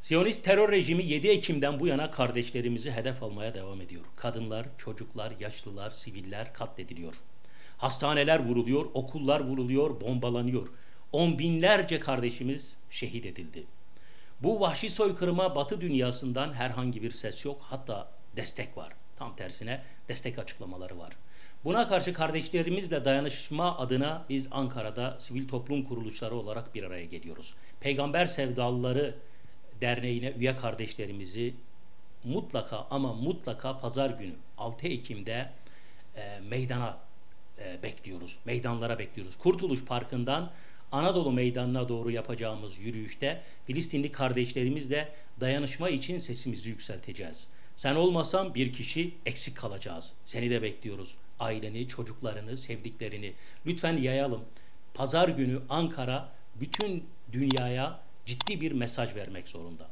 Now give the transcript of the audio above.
Siyonist terör rejimi 7 Ekim'den bu yana kardeşlerimizi hedef almaya devam ediyor. Kadınlar, çocuklar, yaşlılar, siviller katlediliyor. Hastaneler vuruluyor, okullar vuruluyor, bombalanıyor. On binlerce kardeşimiz şehit edildi. Bu vahşi soykırıma Batı dünyasından herhangi bir ses yok, hatta destek var. Tam tersine destek açıklamaları var. Buna karşı kardeşlerimizle dayanışma adına biz Ankara'da sivil toplum kuruluşları olarak bir araya geliyoruz. Peygamber Sevdalıları Derneği'ne üye kardeşlerimizi mutlaka ama mutlaka pazar günü 6 Ekim'de meydana bekliyoruz. Meydanlara bekliyoruz. Kurtuluş Parkı'ndan Anadolu Meydanı'na doğru yapacağımız yürüyüşte Filistinli kardeşlerimizle dayanışma için sesimizi yükselteceğiz. Sen olmasan bir kişi eksik kalacağız. Seni de bekliyoruz. Aileni, çocuklarını, sevdiklerini lütfen yayalım. Pazar günü Ankara bütün dünyaya ciddi bir mesaj vermek zorunda.